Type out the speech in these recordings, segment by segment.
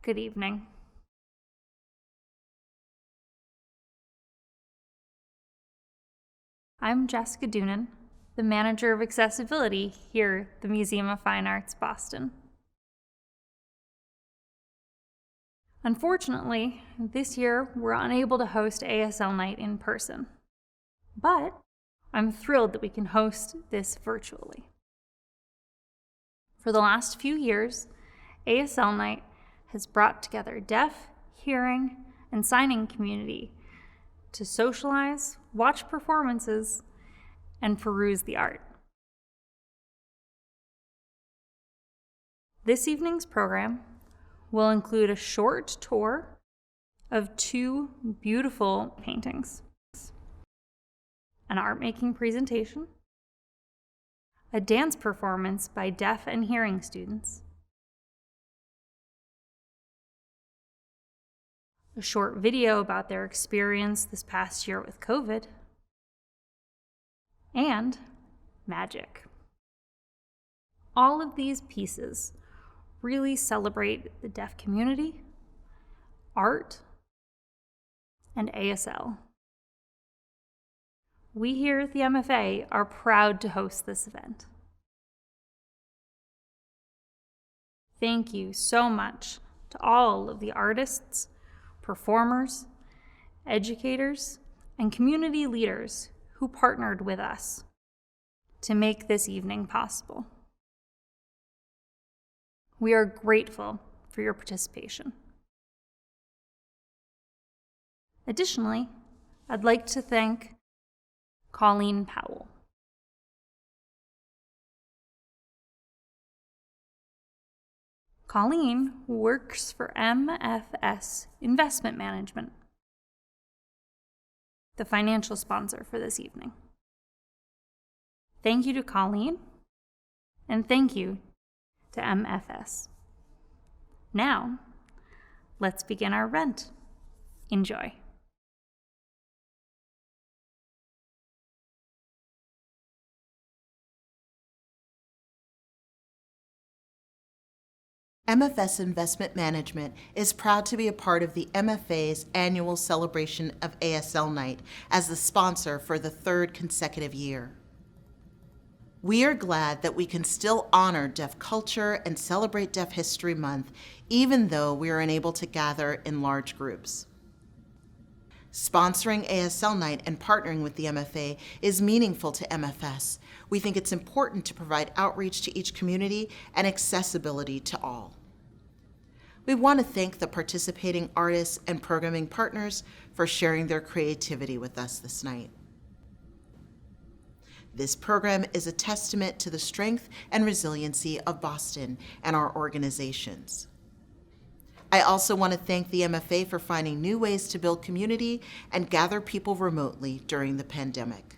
Good evening. I'm Jessica Doonan, the manager of accessibility here at the Museum of Fine Arts, Boston. Unfortunately, this year we're unable to host ASL Night in person, but I'm thrilled that we can host this virtually. For the last few years, ASL Night has brought together deaf, hearing, and signing community to socialize, watch performances, and peruse the art. This evening's program will include a short tour of 2 beautiful paintings, an art-making presentation, a dance performance by deaf and hearing students, a short video about their experience this past year with COVID, and magic. All of these pieces really celebrate the deaf community, art, and ASL. We here at the MFA are proud to host this event. Thank you so much to all of the artists, performers, educators, and community leaders who partnered with us to make this evening possible. We are grateful for your participation. Additionally, I'd like to thank Colleen Powell. Colleen works for MFS Investment Management, the financial sponsor for this evening. Thank you to Colleen, and thank you to MFS. Now, let's begin our rent. Enjoy. MFS Investment Management is proud to be a part of the MFA's annual celebration of ASL Night as the sponsor for the 3rd consecutive year. We are glad that we can still honor deaf culture and celebrate Deaf History Month, even though we are unable to gather in large groups. Sponsoring ASL Night and partnering with the MFA is meaningful to MFS. We think it's important to provide outreach to each community and accessibility to all. We want to thank the participating artists and programming partners for sharing their creativity with us this night. This program is a testament to the strength and resiliency of Boston and our organizations. I also want to thank the MFA for finding new ways to build community and gather people remotely during the pandemic.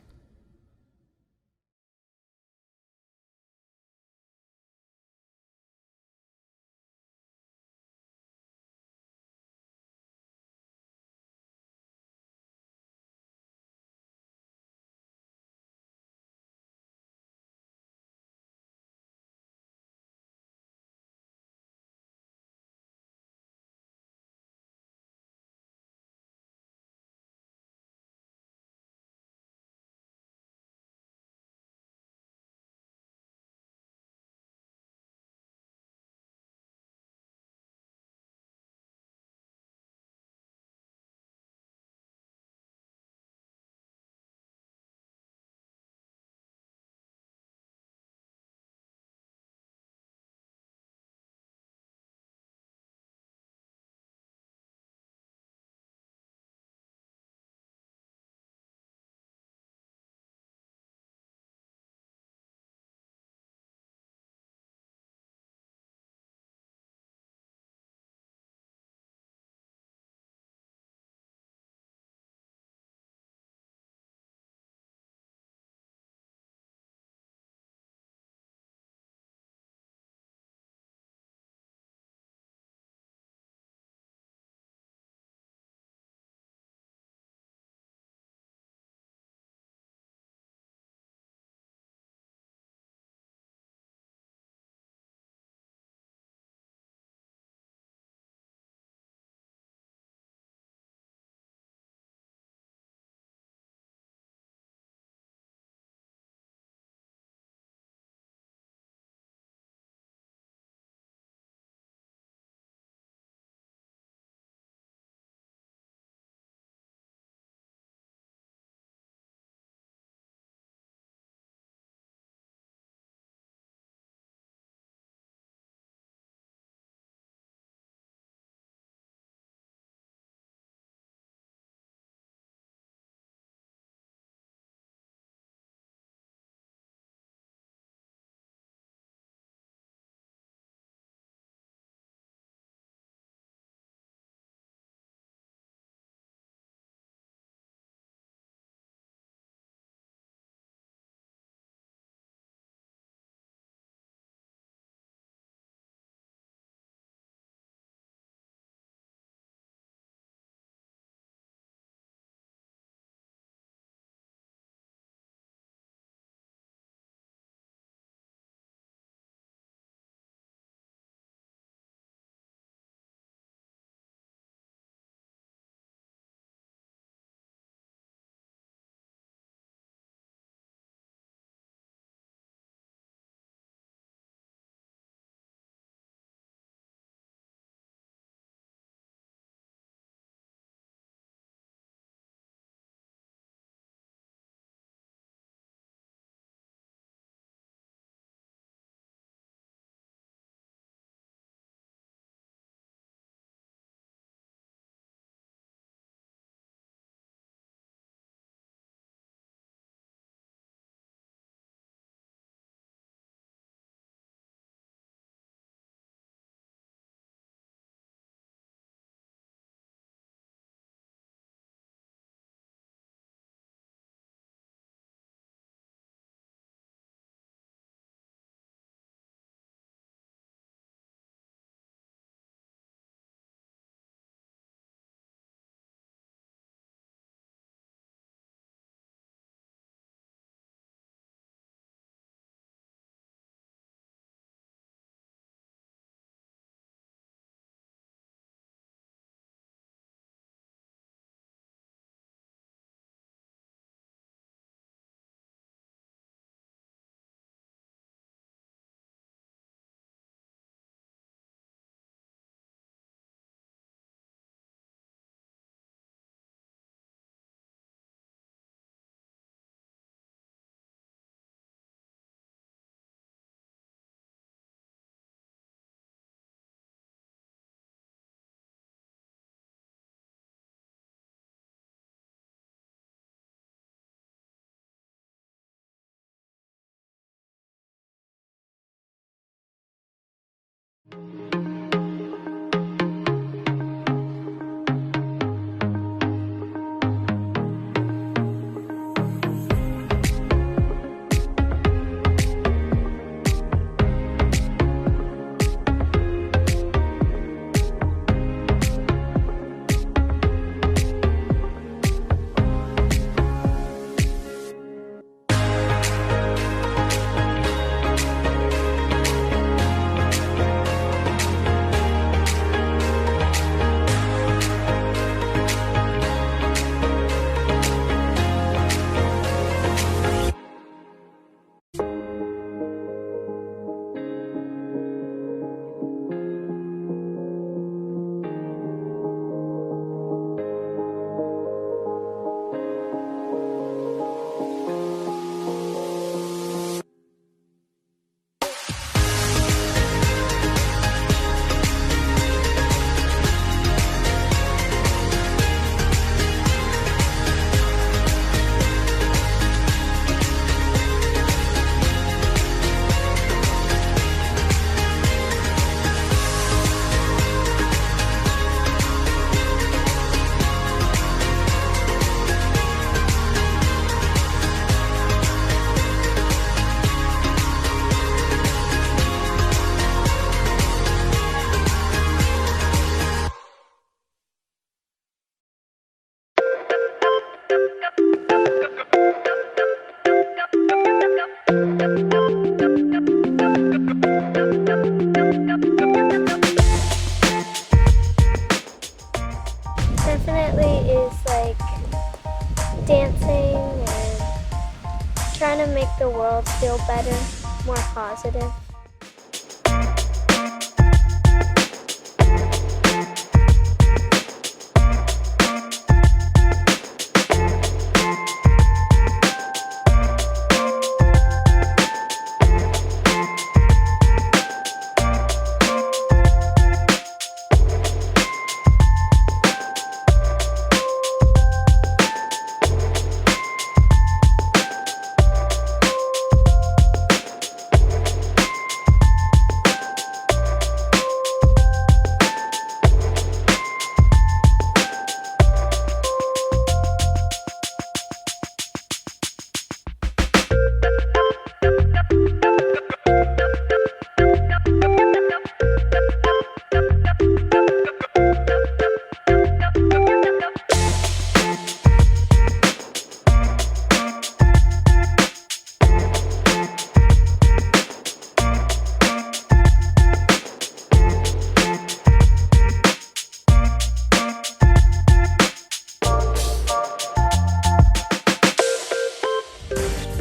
make the world feel better, more positive.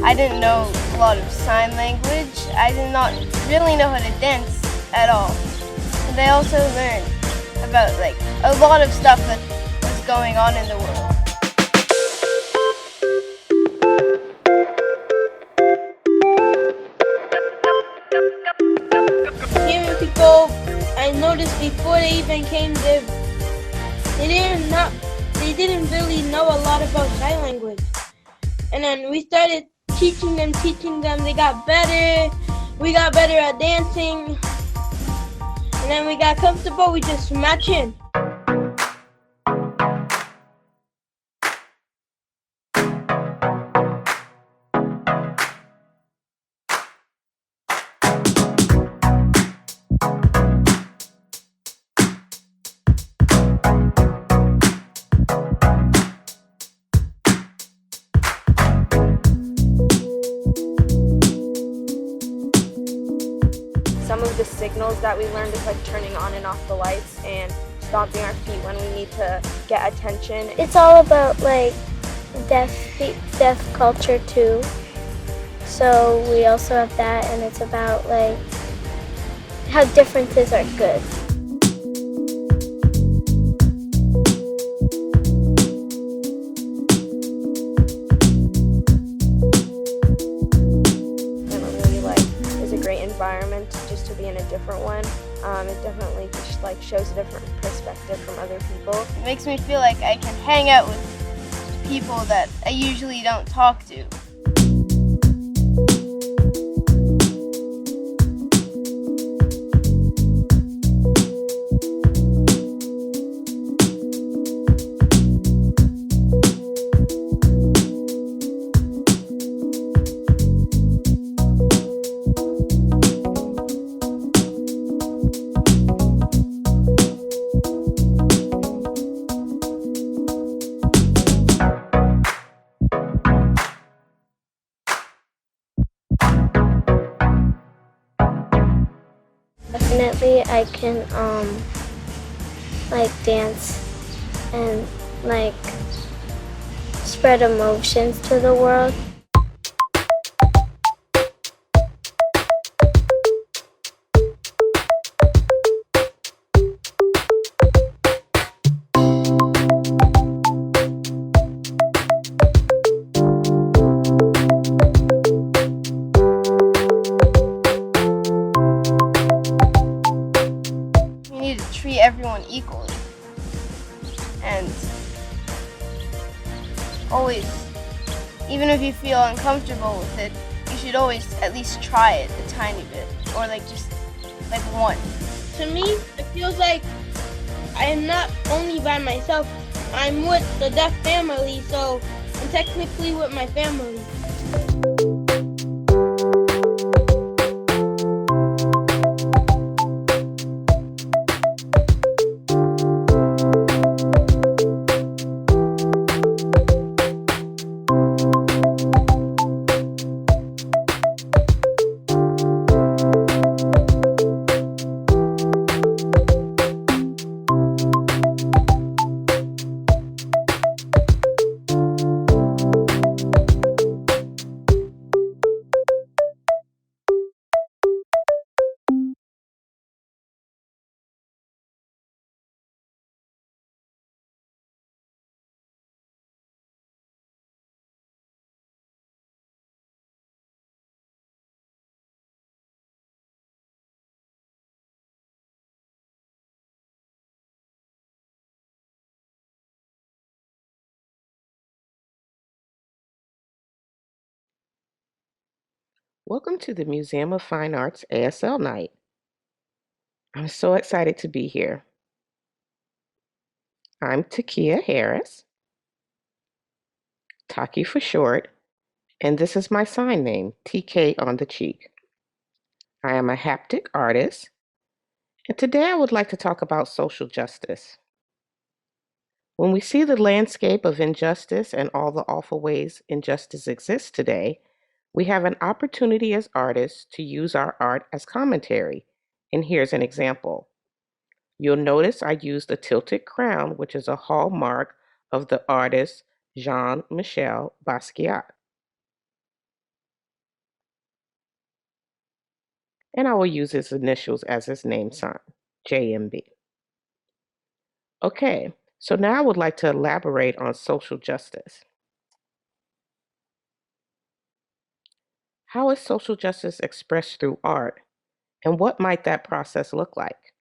I didn't know a lot of sign language. I did not really know how to dance at all. And I also learned about a lot of stuff that was going on in the world. Hearing people, I noticed before they even came, they didn't really know a lot about sign language. And then we started teaching them, they got better, we got better at dancing, and then we got comfortable, we just match in. Some of the signals that we learned is turning on and off the lights and stomping our feet when we need to get attention. It's all about deaf culture too. So we also have that, and it's about how differences are good. Environment just to be in a different one. It definitely just shows a different perspective from other people. It makes me feel like I can hang out with people that I usually don't talk to. Definitely I can dance and spread emotions to the world. Treat everyone equally, and always, even if you feel uncomfortable with it, you should always at least try it a tiny bit, or just one. To me, it feels like I am not only by myself, I'm with the deaf family, so I'm technically with my family. Welcome to the Museum of Fine Arts ASL Night. I'm so excited to be here. I'm Takiyah Harris, Taki for short, and this is my sign name, TK on the cheek. I am a haptic artist, and today I would like to talk about social justice. When we see the landscape of injustice and all the awful ways injustice exists today, we have an opportunity as artists to use our art as commentary, and here's an example. You'll notice I used a tilted crown, which is a hallmark of the artist Jean-Michel Basquiat. And I will use his initials as his name sign, JMB. Okay, so now I would like to elaborate on social justice. How is social justice expressed through art? And what might that process look like?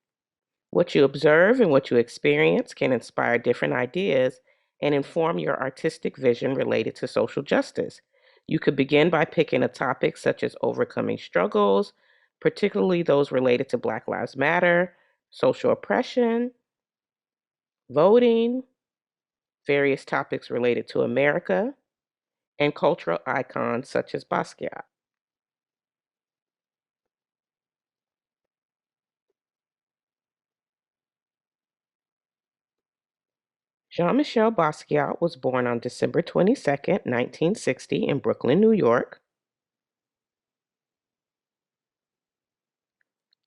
What you observe and what you experience can inspire different ideas and inform your artistic vision related to social justice. You could begin by picking a topic such as overcoming struggles, particularly those related to Black Lives Matter, social oppression, voting, various topics related to America, and cultural icons such as Basquiat. Jean-Michel Basquiat was born on December 22nd, 1960 in Brooklyn, New York.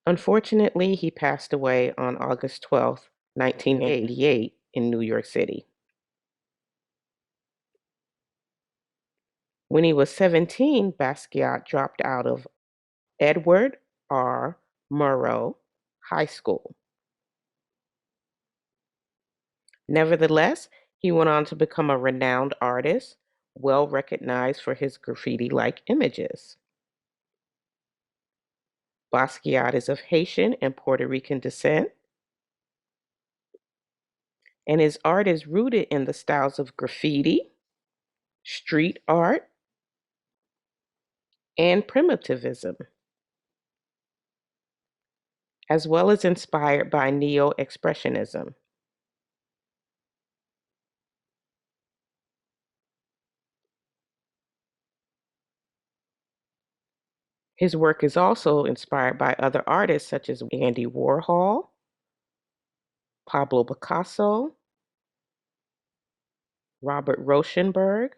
Unfortunately, he passed away on August 12th, 1988 in New York City. When he was 17, Basquiat dropped out of Edward R. Murrow High School. Nevertheless, he went on to become a renowned artist, well recognized for his graffiti-like images. Basquiat is of Haitian and Puerto Rican descent, and his art is rooted in the styles of graffiti, street art, and primitivism, as well as inspired by neo-expressionism. His work is also inspired by other artists such as Andy Warhol, Pablo Picasso, Robert Rauschenberg,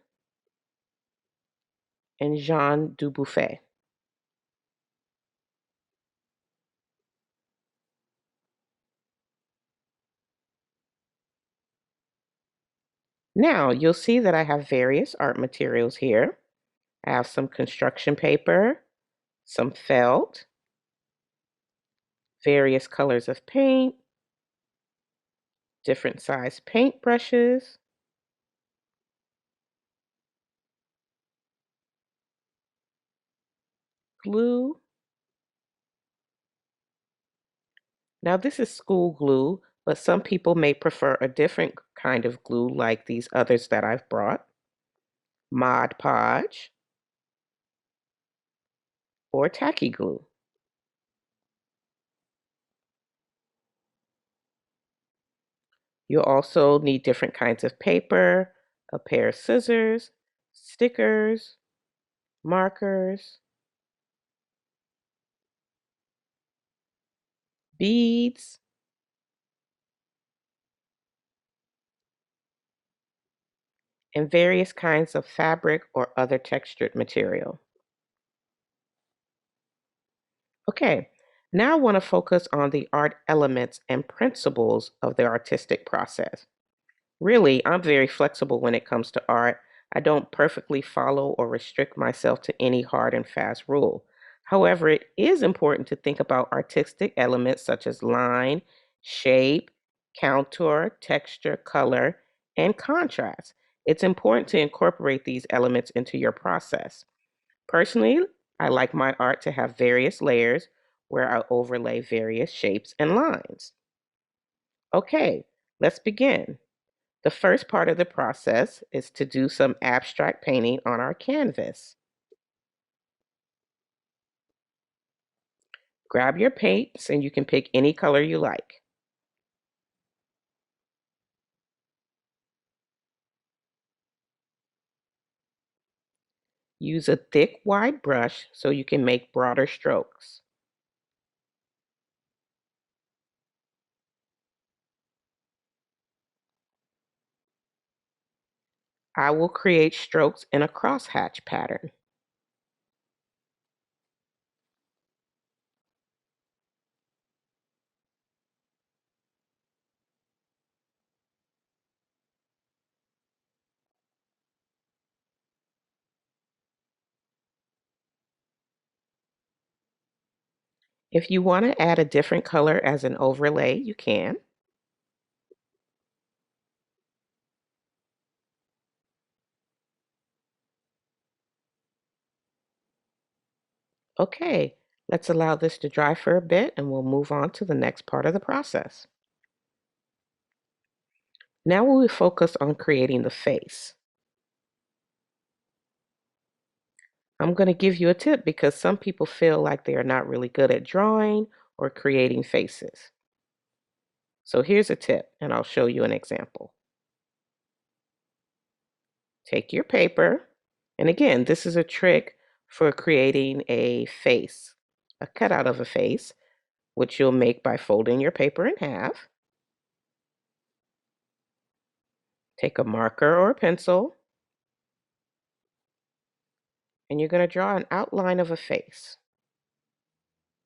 and Jean Dubuffet. Now, you'll see that I have various art materials here. I have some construction paper, some felt, various colors of paint, different size paint brushes, glue. Now this is school glue, but some people may prefer a different kind of glue like these others that I've brought. Mod Podge or tacky glue. You'll also need different kinds of paper, a pair of scissors, stickers, markers, beads, and various kinds of fabric or other textured material. Okay, now I want to focus on the art elements and principles of the artistic process. Really, I'm very flexible when it comes to art. I don't perfectly follow or restrict myself to any hard and fast rule. However, it is important to think about artistic elements such as line, shape, contour, texture, color, and contrast. It's important to incorporate these elements into your process. Personally, I like my art to have various layers where I overlay various shapes and lines. Okay, let's begin. The first part of the process is to do some abstract painting on our canvas. Grab your paints and you can pick any color you like. Use a thick, wide brush so you can make broader strokes. I will create strokes in a crosshatch pattern. If you want to add a different color as an overlay, you can. Okay, let's allow this to dry for a bit and we'll move on to the next part of the process. Now we will focus on creating the face. I'm going to give you a tip because some people feel like they are not really good at drawing or creating faces. So here's a tip, and I'll show you an example. Take your paper, and again, this is a trick for creating a face, a cutout of a face, which you'll make by folding your paper in half. Take a marker or a pencil, and you're going to draw an outline of a face.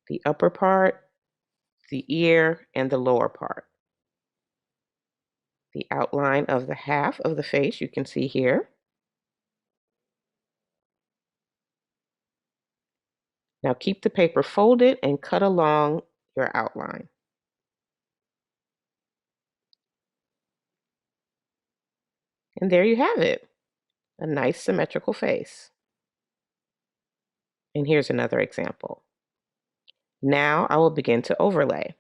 The upper part, the ear, and the lower part. The outline of the half of the face you can see here. Now keep the paper folded and cut along your outline. And there you have it, a nice symmetrical face. And here's another example. Now I will begin to overlay.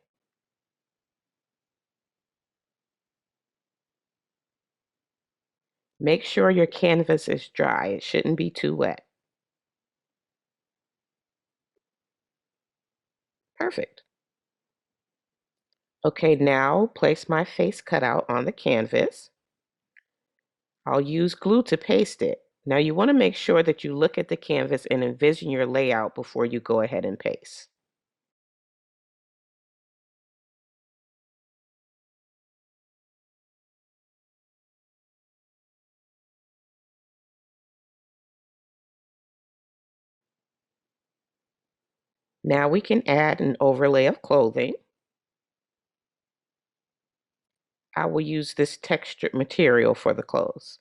Make sure your canvas is dry. It shouldn't be too wet. Perfect. Okay, now place my face cutout on the canvas. I'll use glue to paste it. Now you want to make sure that you look at the canvas and envision your layout before you go ahead and paste. Now we can add an overlay of clothing. I will use this textured material for the clothes.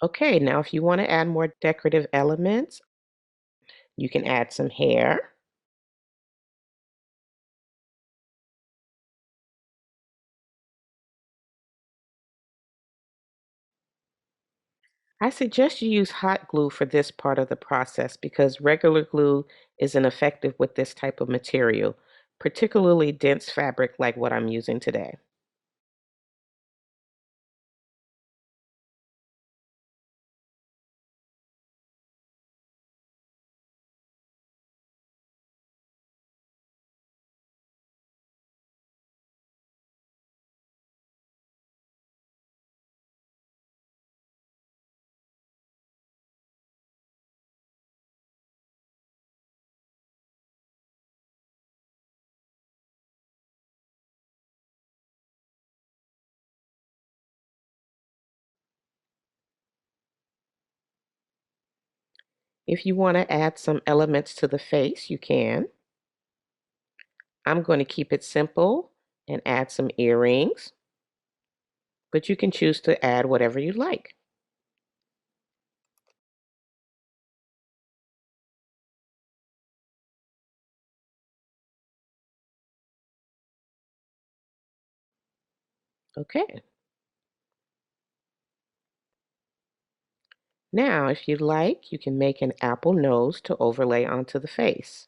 Okay, now if you want to add more decorative elements, you can add some hair. I suggest you use hot glue for this part of the process because regular glue isn't effective with this type of material, particularly dense fabric like what I'm using today. If you want to add some elements to the face, you can. I'm going to keep it simple and add some earrings, but you can choose to add whatever you like. Okay. Now, if you'd like, you can make an apple nose to overlay onto the face.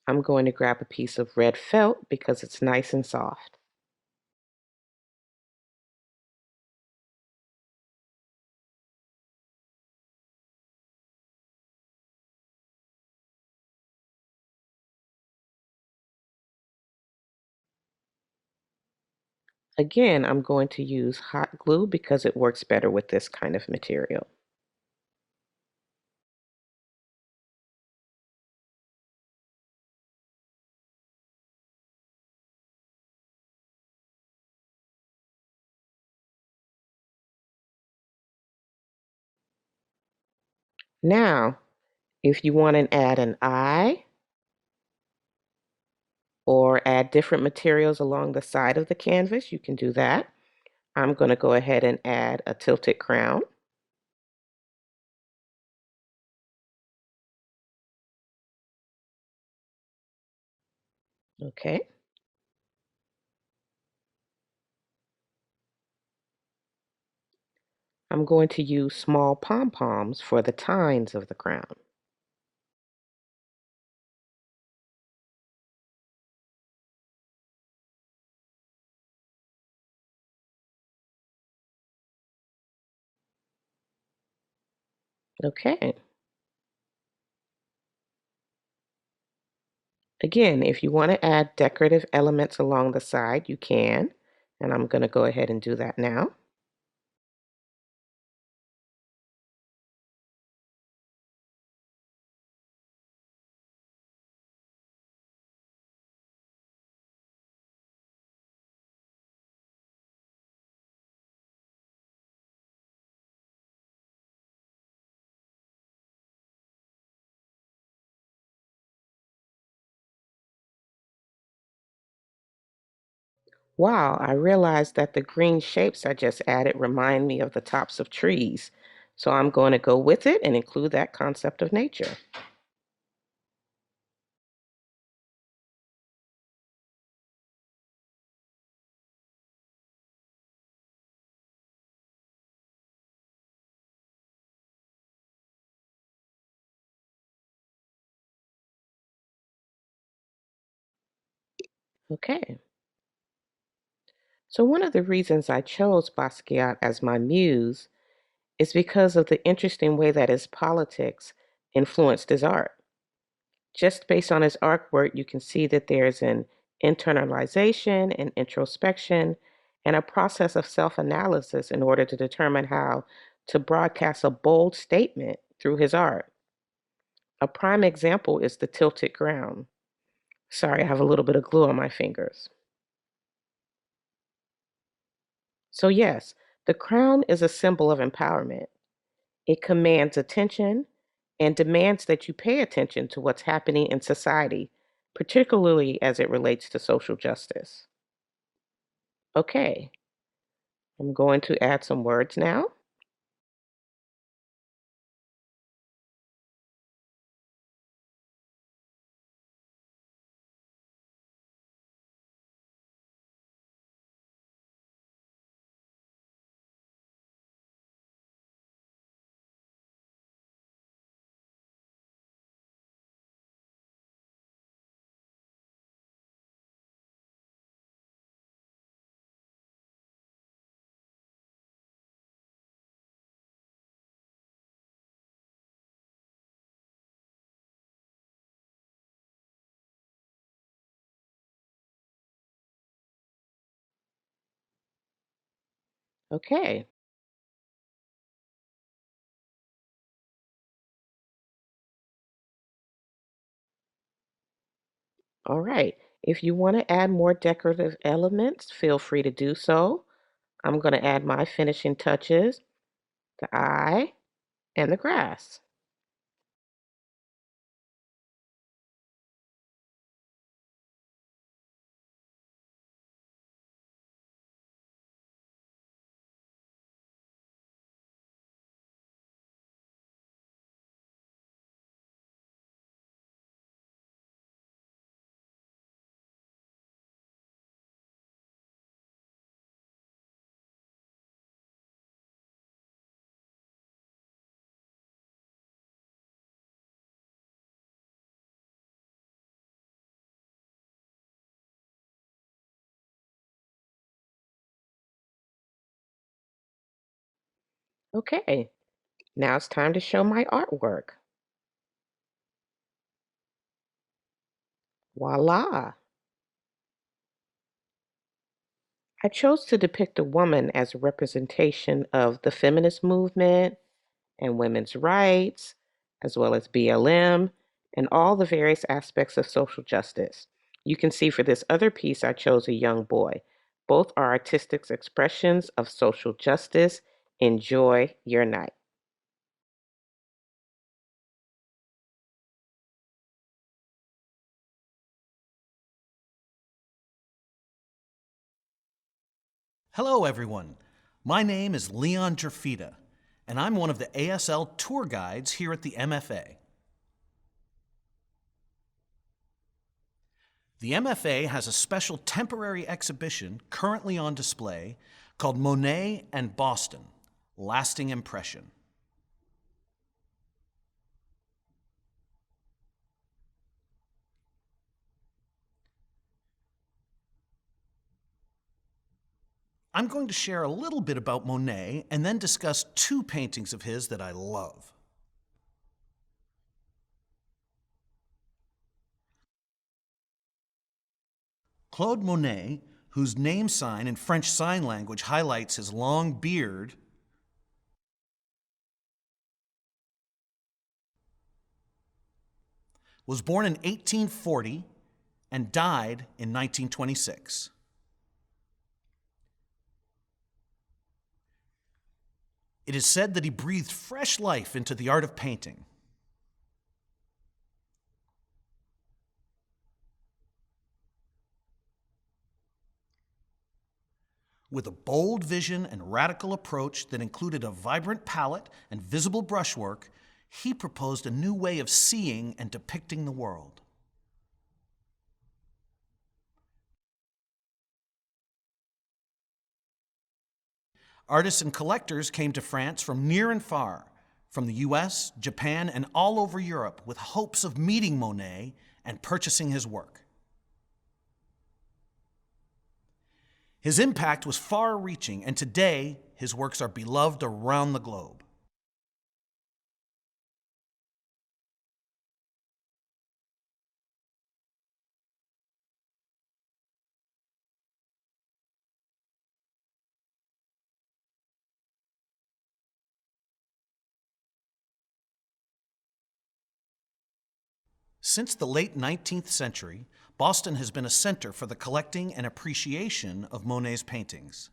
I'm going to grab a piece of red felt because it's nice and soft. Again, I'm going to use hot glue because it works better with this kind of material. Now, if you want to add an eye or add different materials along the side of the canvas, you can do that. I'm going to go ahead and add a tilted crown. Okay. I'm going to use small pom-poms for the tines of the crown. Okay. Again, if you want to add decorative elements along the side, you can. And I'm going to go ahead and do that now. Wow, I realized that the green shapes I just added remind me of the tops of trees. So I'm going to go with it and include that concept of nature. Okay. So one of the reasons I chose Basquiat as my muse is because of the interesting way that his politics influenced his art. Just based on his artwork, you can see that there's an internalization and introspection and a process of self analysis in order to determine how to broadcast a bold statement through his art. A prime example is the tilted crown. Sorry, I have a little bit of glue on my fingers. So, yes, the crown is a symbol of empowerment. It commands attention and demands that you pay attention to what's happening in society, particularly as it relates to social justice. Okay, I'm going to add some words now. Okay, all right. If you want to add more decorative elements, feel free to do so. I'm going to add my finishing touches, the eye, and the grass. Okay, now it's time to show my artwork. Voila! I chose to depict a woman as a representation of the feminist movement and women's rights, as well as BLM, and all the various aspects of social justice. You can see for this other piece, I chose a young boy. Both are artistic expressions of social justice. Enjoy your night. Hello, everyone. My name is Leon Jerfita, and I'm one of the ASL tour guides here at the MFA. The MFA has a special temporary exhibition currently on display called Monet and Boston, Lasting Impression. I'm going to share a little bit about Monet and then discuss two paintings of his that I love. Claude Monet, whose name sign in French Sign Language highlights his long beard, was born in 1840 and died in 1926. It is said that he breathed fresh life into the art of painting. With a bold vision and radical approach that included a vibrant palette and visible brushwork, he proposed a new way of seeing and depicting the world. Artists and collectors came to France from near and far, from the US, Japan, and all over Europe, with hopes of meeting Monet and purchasing his work. His impact was far-reaching, and today his works are beloved around the globe. Since the late 19th century, Boston has been a center for the collecting and appreciation of Monet's paintings.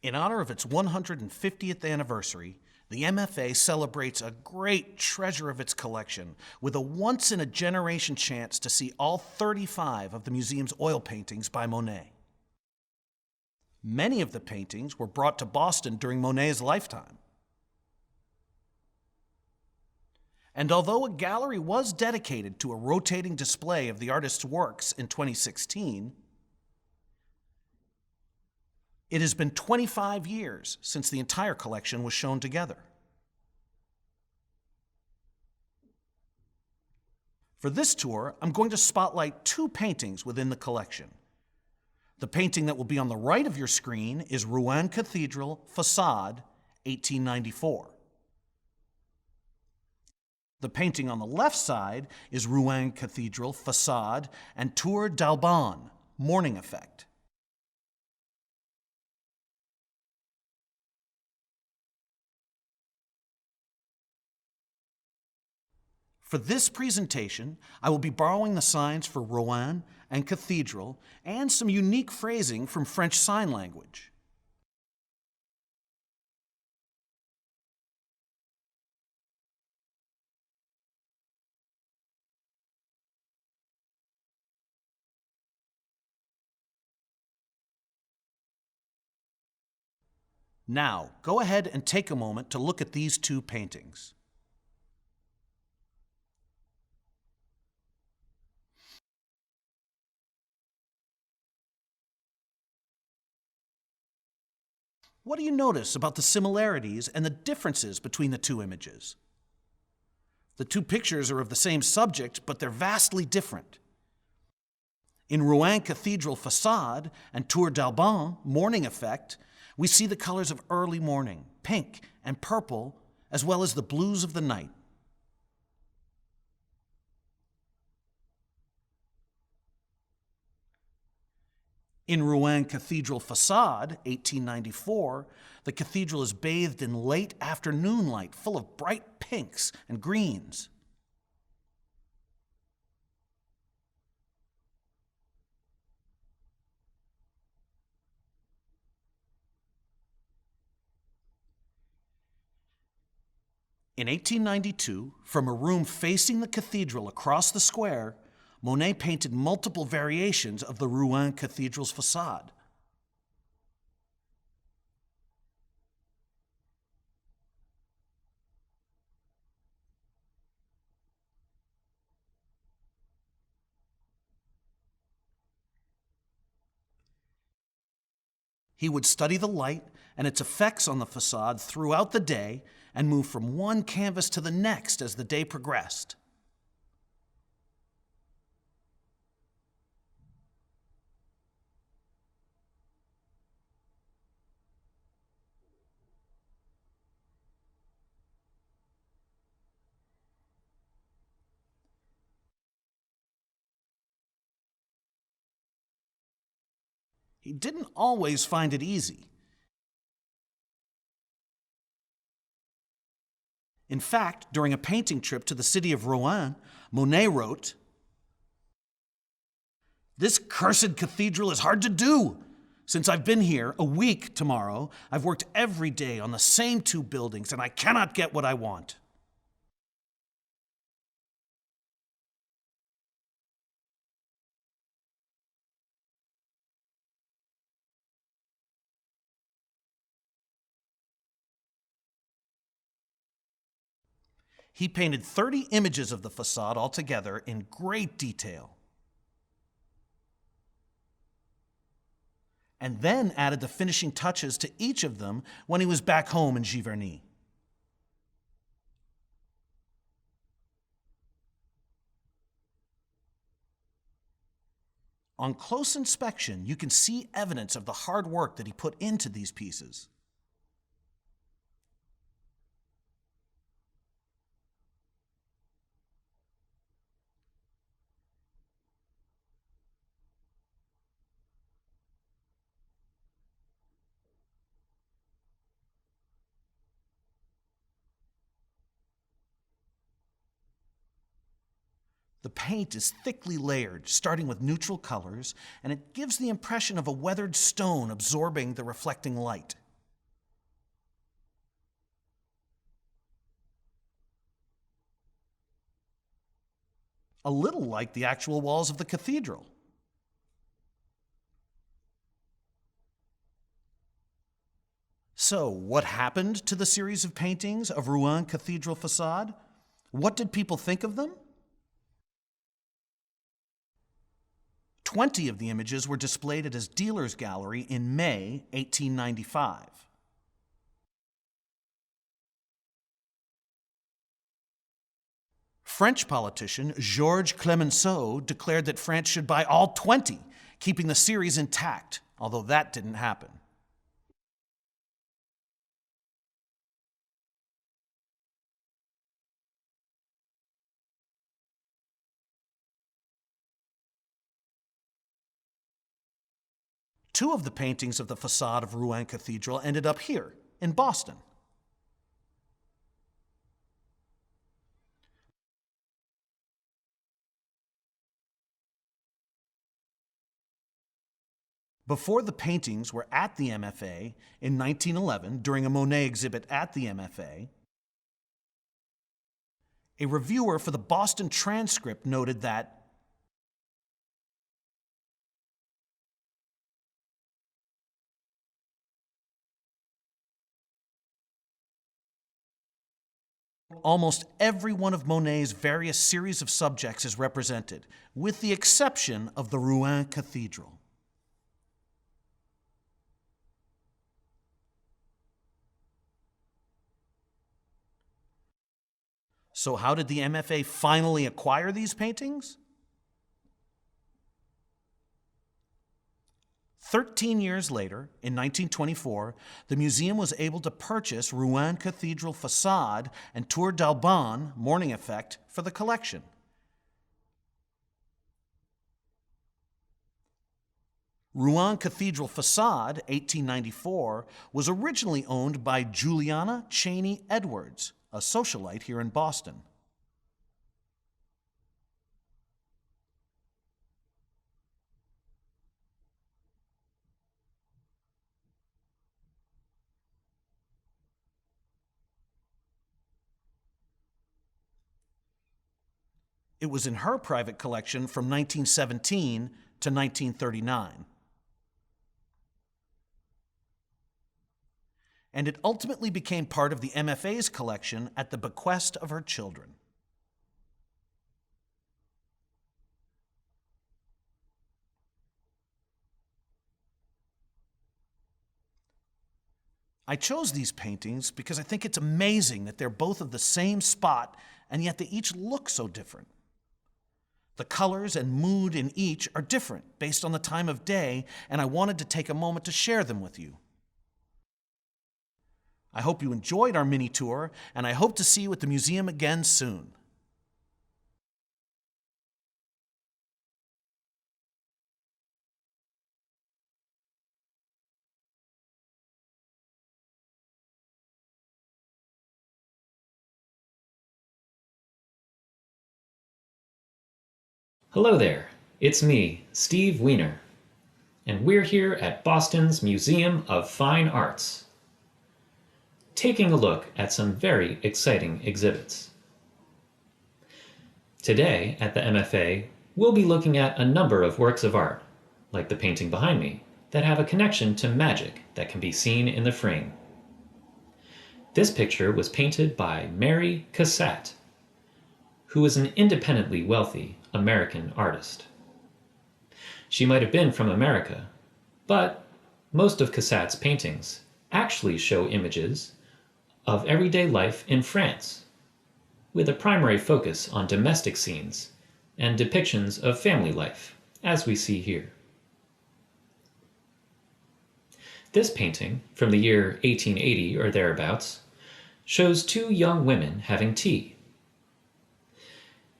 In honor of its 150th anniversary, the MFA celebrates a great treasure of its collection with a once-in-a-generation chance to see all 35 of the museum's oil paintings by Monet. Many of the paintings were brought to Boston during Monet's lifetime. And although a gallery was dedicated to a rotating display of the artist's works in 2016, it has been 25 years since the entire collection was shown together. For this tour, I'm going to spotlight two paintings within the collection. The painting that will be on the right of your screen is Rouen Cathedral, Façade, 1894. The painting on the left side is Rouen Cathedral, Façade, and Tour d'Albane, Morning Effect. For this presentation, I will be borrowing the signs for Rouen and Cathedral and some unique phrasing from French Sign Language. Now, go ahead and take a moment to look at these two paintings. What do you notice about the similarities and the differences between the two images? The two pictures are of the same subject, but they're vastly different. In Rouen Cathedral Facade and Tour d'Alban Morning Effect, we see the colors of early morning, pink and purple, as well as the blues of the night. In Rouen Cathedral Facade, 1894, the cathedral is bathed in late afternoon light full of bright pinks and greens. In 1892, from a room facing the cathedral across the square, Monet painted multiple variations of the Rouen Cathedral's facade. He would study the light and its effects on the facade throughout the day and move from one canvas to the next as the day progressed. He didn't always find it easy. In fact, during a painting trip to the city of Rouen, Monet wrote, "This cursed cathedral is hard to do. Since I've been here a week tomorrow, I've worked every day on the same two buildings, and I cannot get what I want." He painted 30 images of the facade altogether in great detail, and then added the finishing touches to each of them when he was back home in Giverny. On close inspection, you can see evidence of the hard work that he put into these pieces. The paint is thickly layered, starting with neutral colors, and it gives the impression of a weathered stone absorbing the reflecting light. A little like the actual walls of the cathedral. So, what happened to the series of paintings of Rouen Cathedral Facade? What did people think of them? 20 of the images were displayed at his dealer's gallery in May 1895. French politician Georges Clemenceau declared that France should buy all 20, keeping the series intact, although that didn't happen. Two of the paintings of the facade of Rouen Cathedral ended up here, in Boston. Before the paintings were at the MFA in 1911, during a Monet exhibit at the MFA, a reviewer for the Boston Transcript noted that almost every one of Monet's various series of subjects is represented, with the exception of the Rouen Cathedral. So how did the MFA finally acquire these paintings? 13 years later, in 1924, the museum was able to purchase Rouen Cathedral facade and Tour d'Albane morning effect for the collection. Rouen Cathedral facade, 1894, was originally owned by Juliana Cheney Edwards, a socialite here in Boston. It was in her private collection from 1917 to 1939. And it ultimately became part of the MFA's collection at the bequest of her children. I chose these paintings because I think it's amazing that they're both of the same spot, and yet they each look so different. The colors and mood in each are different based on the time of day, and I wanted to take a moment to share them with you. I hope you enjoyed our mini tour, and I hope to see you at the museum again soon. Hello there, it's me, Steve Weiner, and we're here at Boston's Museum of Fine Arts, taking a look at some very exciting exhibits. Today at the MFA, we'll be looking at a number of works of art, like the painting behind me, that have a connection to magic that can be seen in the frame. This picture was painted by Mary Cassatt, who is an independently wealthy American artist. She might have been from America, but most of Cassatt's paintings actually show images of everyday life in France, with a primary focus on domestic scenes and depictions of family life, as we see here. This painting, from the year 1880 or thereabouts, shows two young women having tea.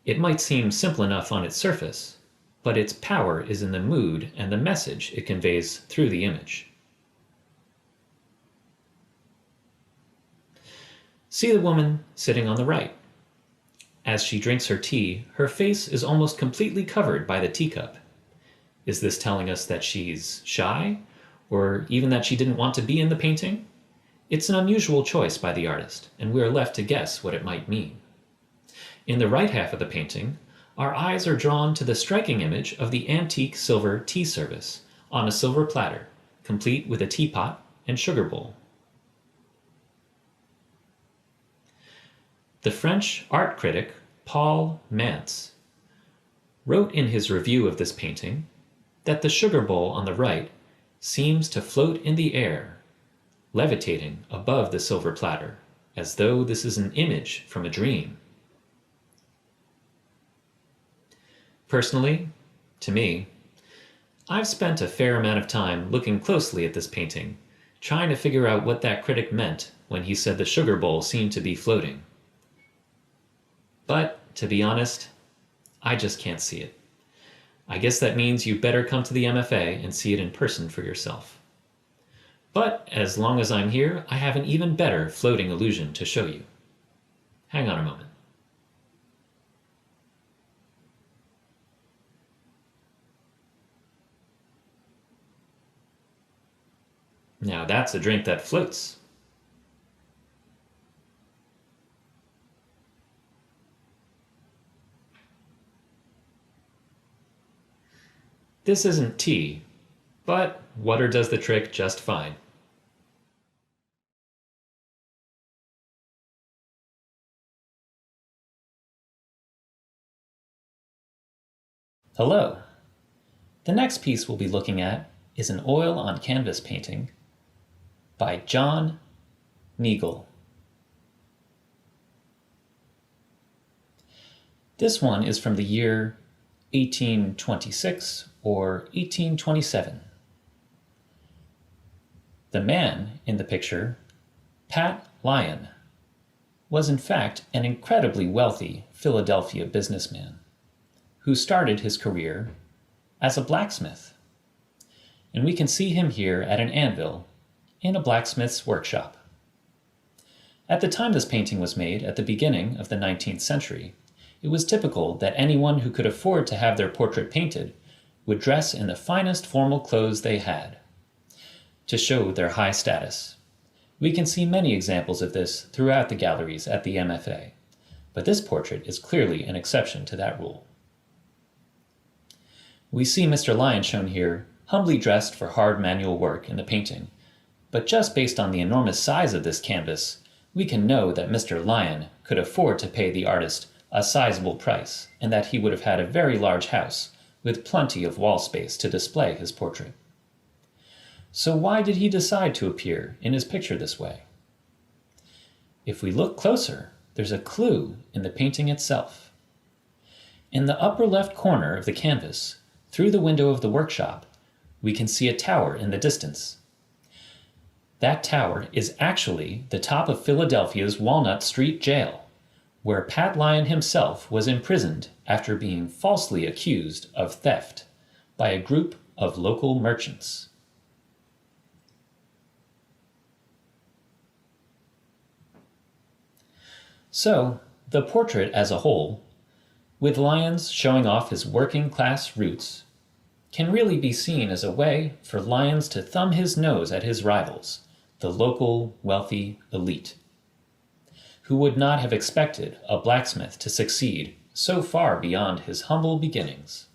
It might seem simple enough on its surface, but its power is in the mood and the message it conveys through the image. See the woman sitting on the right. As she drinks her tea, her face is almost completely covered by the teacup. Is this telling us that she's shy, or even that she didn't want to be in the painting? It's an unusual choice by the artist, and we are left to guess what it might mean. In the right half of the painting, our eyes are drawn to the striking image of the antique silver tea service on a silver platter, complete with a teapot and sugar bowl. The French art critic Paul Mance wrote in his review of this painting that the sugar bowl on the right seems to float in the air, levitating above the silver platter, as though this is an image from a dream. Personally, to me, I've spent a fair amount of time looking closely at this painting, trying to figure out what that critic meant when he said the sugar bowl seemed to be floating. But, to be honest, I just can't see it. I guess that means you better come to the MFA and see it in person for yourself. But, as long as I'm here, I have an even better floating illusion to show you. Hang on a moment. Now that's a drink that floats. This isn't tea, but water does the trick just fine. Hello. The next piece we'll be looking at is an oil on canvas painting by John Neagle. This one is from the year 1826 or 1827. The man in the picture, Pat Lyon, was in fact an incredibly wealthy Philadelphia businessman who started his career as a blacksmith. And we can see him here at an anvil in a blacksmith's workshop. At the time this painting was made, at the beginning of the 19th century, it was typical that anyone who could afford to have their portrait painted would dress in the finest formal clothes they had to show their high status. We can see many examples of this throughout the galleries at the MFA, but this portrait is clearly an exception to that rule. We see Mr. Lyon shown here, humbly dressed for hard manual work in the painting, but just based on the enormous size of this canvas, we can know that Mr. Lyon could afford to pay the artist a sizable price, and that he would have had a very large house with plenty of wall space to display his portrait. So why did he decide to appear in his picture this way? If we look closer, there's a clue in the painting itself. In the upper left corner of the canvas, through the window of the workshop, we can see a tower in the distance. That tower is actually the top of Philadelphia's Walnut Street Jail, where Pat Lyon himself was imprisoned after being falsely accused of theft by a group of local merchants. So, the portrait as a whole, with Lyons showing off his working-class roots, can really be seen as a way for Lyons to thumb his nose at his rivals, the local wealthy elite, who would not have expected a blacksmith to succeed so far beyond his humble beginnings.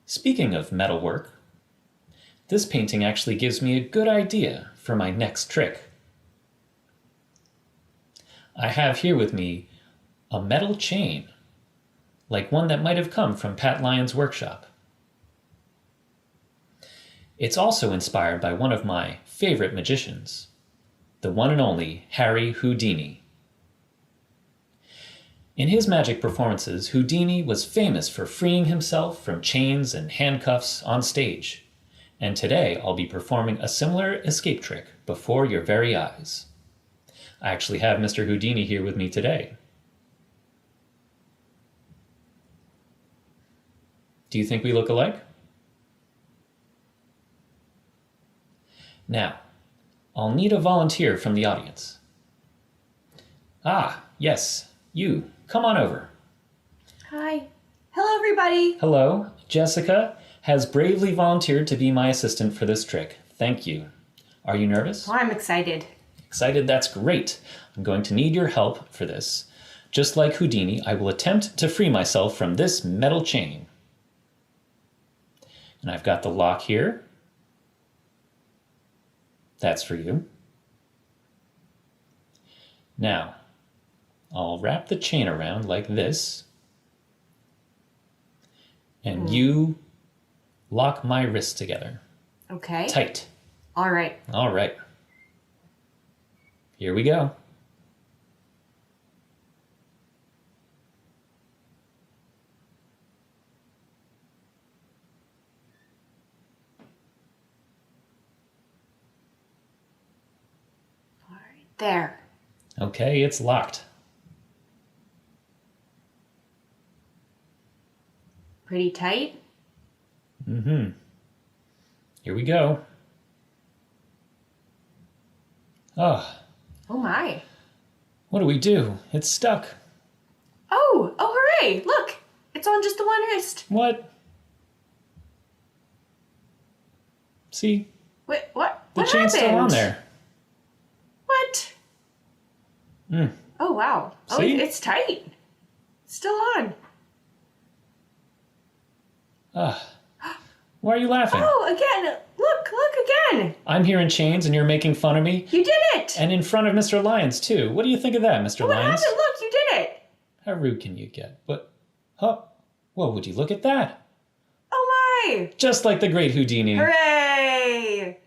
Speaking of metalwork, this painting actually gives me a good idea for my next trick. I have here with me a metal chain, like one that might have come from Pat Lyon's workshop. It's also inspired by one of my favorite magicians, the one and only Harry Houdini. In his magic performances, Houdini was famous for freeing himself from chains and handcuffs on stage. And today I'll be performing a similar escape trick before your very eyes. I actually have Mr. Houdini here with me today. Do you think we look alike? Now, I'll need a volunteer from the audience. Ah, yes, you. Come on over. Hi. Hello, everybody. Hello. Jessica has bravely volunteered to be my assistant for this trick. Thank you. Are you nervous? Oh, I'm excited. Excited? That's great. I'm going to need your help for this. Just like Houdini, I will attempt to free myself from this metal chain. And I've got the lock here. That's for you. Now, I'll wrap the chain around like this. And you lock my wrists together. Okay. Tight. All right. All right. Here we go. All right. There. Okay, it's locked. Pretty tight? Mm-hmm. Here we go. Oh. Oh my. What do we do? It's stuck. Oh, hooray! Look, it's on just the one wrist. What? See? Wait, what? The What chain's still on happened? there. What? Oh wow. Oh, See? it's tight. It's still on. Why are you laughing? Oh, again. Look again. I'm here in chains and you're making fun of me. You did it. And in front of Mr. Lyons, too. What do you think of that, Mr. What Lyons? happened? Look, you did it. How rude can you get? But, huh? Well, would you look at that? Oh my. Just like the great Houdini. Hooray.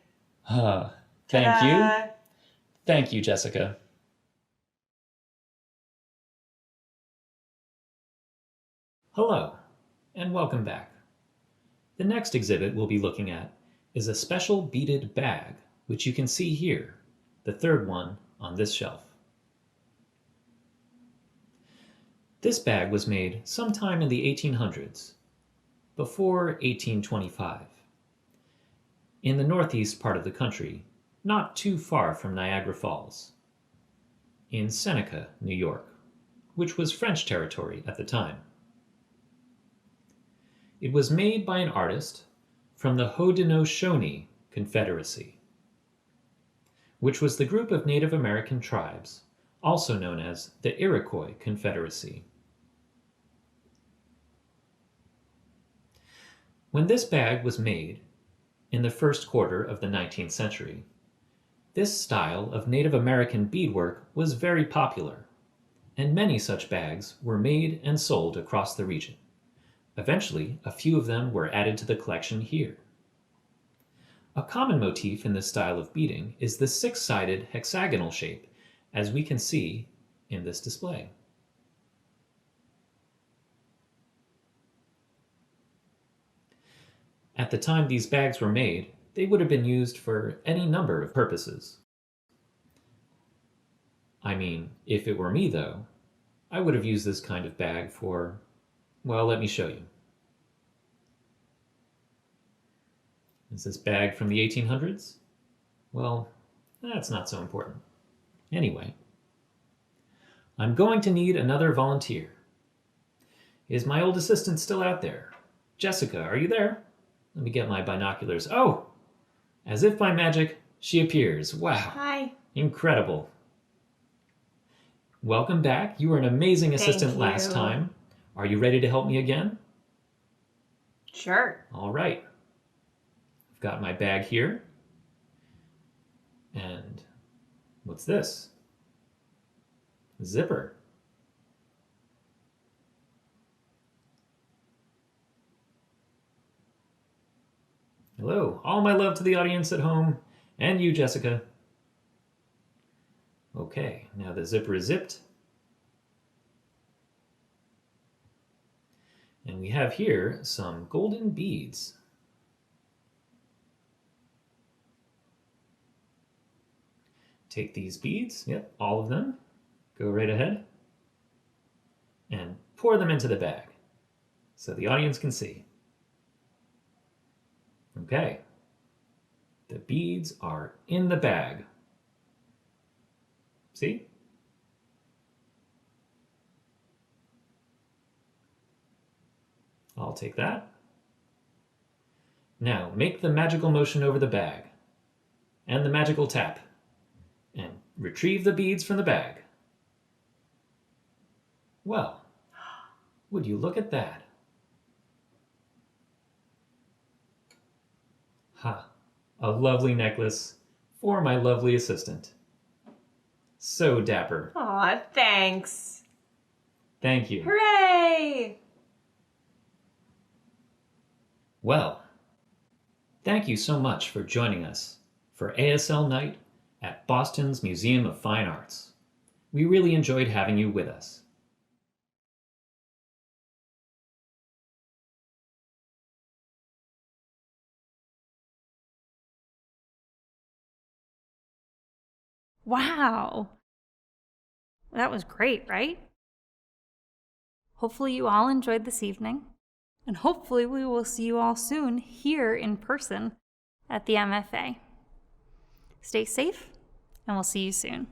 Thank you. Ta-da. Thank you, Jessica. Hello, and welcome back. The next exhibit we'll be looking at is a special beaded bag, which you can see here, the third one on this shelf. This bag was made sometime in the 1800s, before 1825, in the northeast part of the country, not too far from Niagara Falls, in Seneca, New York, which was French territory at the time. It was made by an artist from the Haudenosaunee Confederacy, which was the group of Native American tribes, also known as the Iroquois Confederacy. When this bag was made in the first quarter of the 19th century, this style of Native American beadwork was very popular, and many such bags were made and sold across the region. Eventually, a few of them were added to the collection here. A common motif in this style of beading is the six-sided hexagonal shape, as we can see in this display. At the time these bags were made, they would have been used for any number of purposes. I mean, if it were me though, I would have used this kind of bag for, well, let me show you. Is this bag from the 1800s? Well, that's not so important. Anyway, I'm going to need another volunteer. Is my old assistant still out there? Jessica, are you there? Let me get my binoculars. Oh! As if by magic, she appears. Wow. Hi. Incredible. Welcome back. You were an amazing assistant last time. Are you ready to help me again? Sure. All right. I've got my bag here. And what's this? A zipper. Hello. All my love to the audience at home and you, Jessica. Okay, now the zipper is zipped. And we have here some golden beads. Take these beads, yep, all of them. Go right ahead. And pour them into the bag so the audience can see. Okay. The beads are in the bag. See? I'll take that. Now, make the magical motion over the bag and the magical tap and retrieve the beads from the bag. Well, would you look at that? Ha, a lovely necklace for my lovely assistant. So dapper. Aw, thanks. Thank you. Hooray! Well, thank you so much for joining us for ASL Night at Boston's Museum of Fine Arts. We really enjoyed having you with us. Wow. That was great, right? Hopefully you all enjoyed this evening, and hopefully we will see you all soon here in person at the MFA. Stay safe, and we'll see you soon.